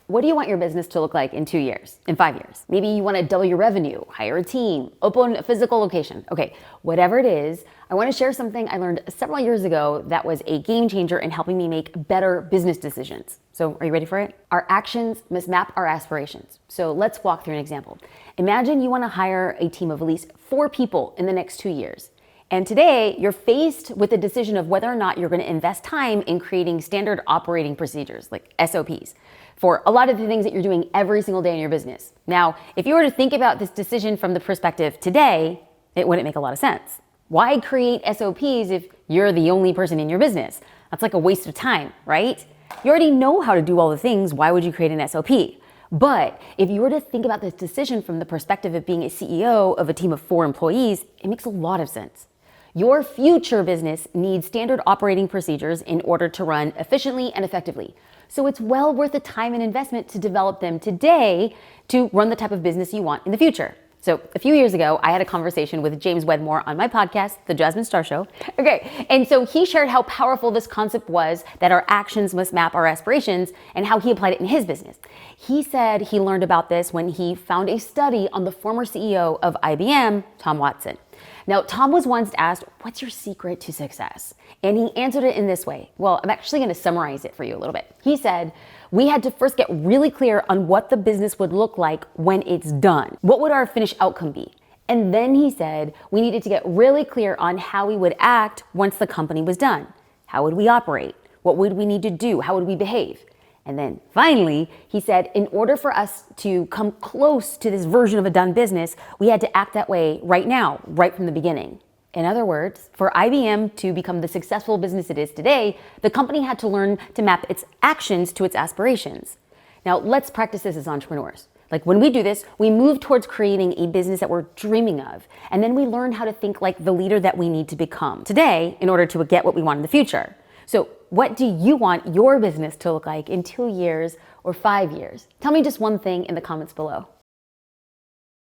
What do you want your business to look like in 2 years, in 5 years? Maybe you want to double your revenue, hire a team, open a physical location. Okay, whatever it is, I want to share something I learned several years ago that was a game changer in helping me make better business decisions. So are you ready for it? Our actions must map our aspirations. So let's walk through an example. Imagine you want to hire a team of at least 4 people in the next 2 years. And today, you're faced with the decision of whether or not you're going to invest time in creating standard operating procedures, like SOPs, for a lot of the things that you're doing every single day in your business. Now, if you were to think about this decision from the perspective today, it wouldn't make a lot of sense. Why create SOPs if you're the only person in your business? That's like a waste of time, right? You already know how to do all the things. Why would you create an SOP? But if you were to think about this decision from the perspective of being a CEO of a team of 4 employees, it makes a lot of sense. Your future business needs standard operating procedures in order to run efficiently and effectively. So it's well worth the time and investment to develop them today to run the type of business you want in the future. So a few years ago, I had a conversation with James Wedmore on my podcast, The Jasmine Star Show. Okay, and so he shared how powerful this concept was, that our actions must map our aspirations, and how he applied it in his business. He said he learned about this when he found a study on the former CEO of IBM, Tom Watson. Now, Tom was once asked, what's your secret to success? And he answered it in this way. Well, I'm actually going to summarize it for you a little bit. He said, we had to first get really clear on what the business would look like when it's done. What would our finished outcome be? And then he said, we needed to get really clear on how we would act once the company was done. How would we operate? What would we need to do? How would we behave? And then finally, he said, in order for us to come close to this version of a done business, we had to act that way right now, right from the beginning. In other words, for IBM to become the successful business it is today, the company had to learn to map its actions to its aspirations. Now, let's practice this as entrepreneurs. Like when we do this, we move towards creating a business that we're dreaming of, and then we learn how to think like the leader that we need to become today in order to get what we want in the future. So what do you want your business to look like in 2 years or 5 years? Tell me just one thing in the comments below.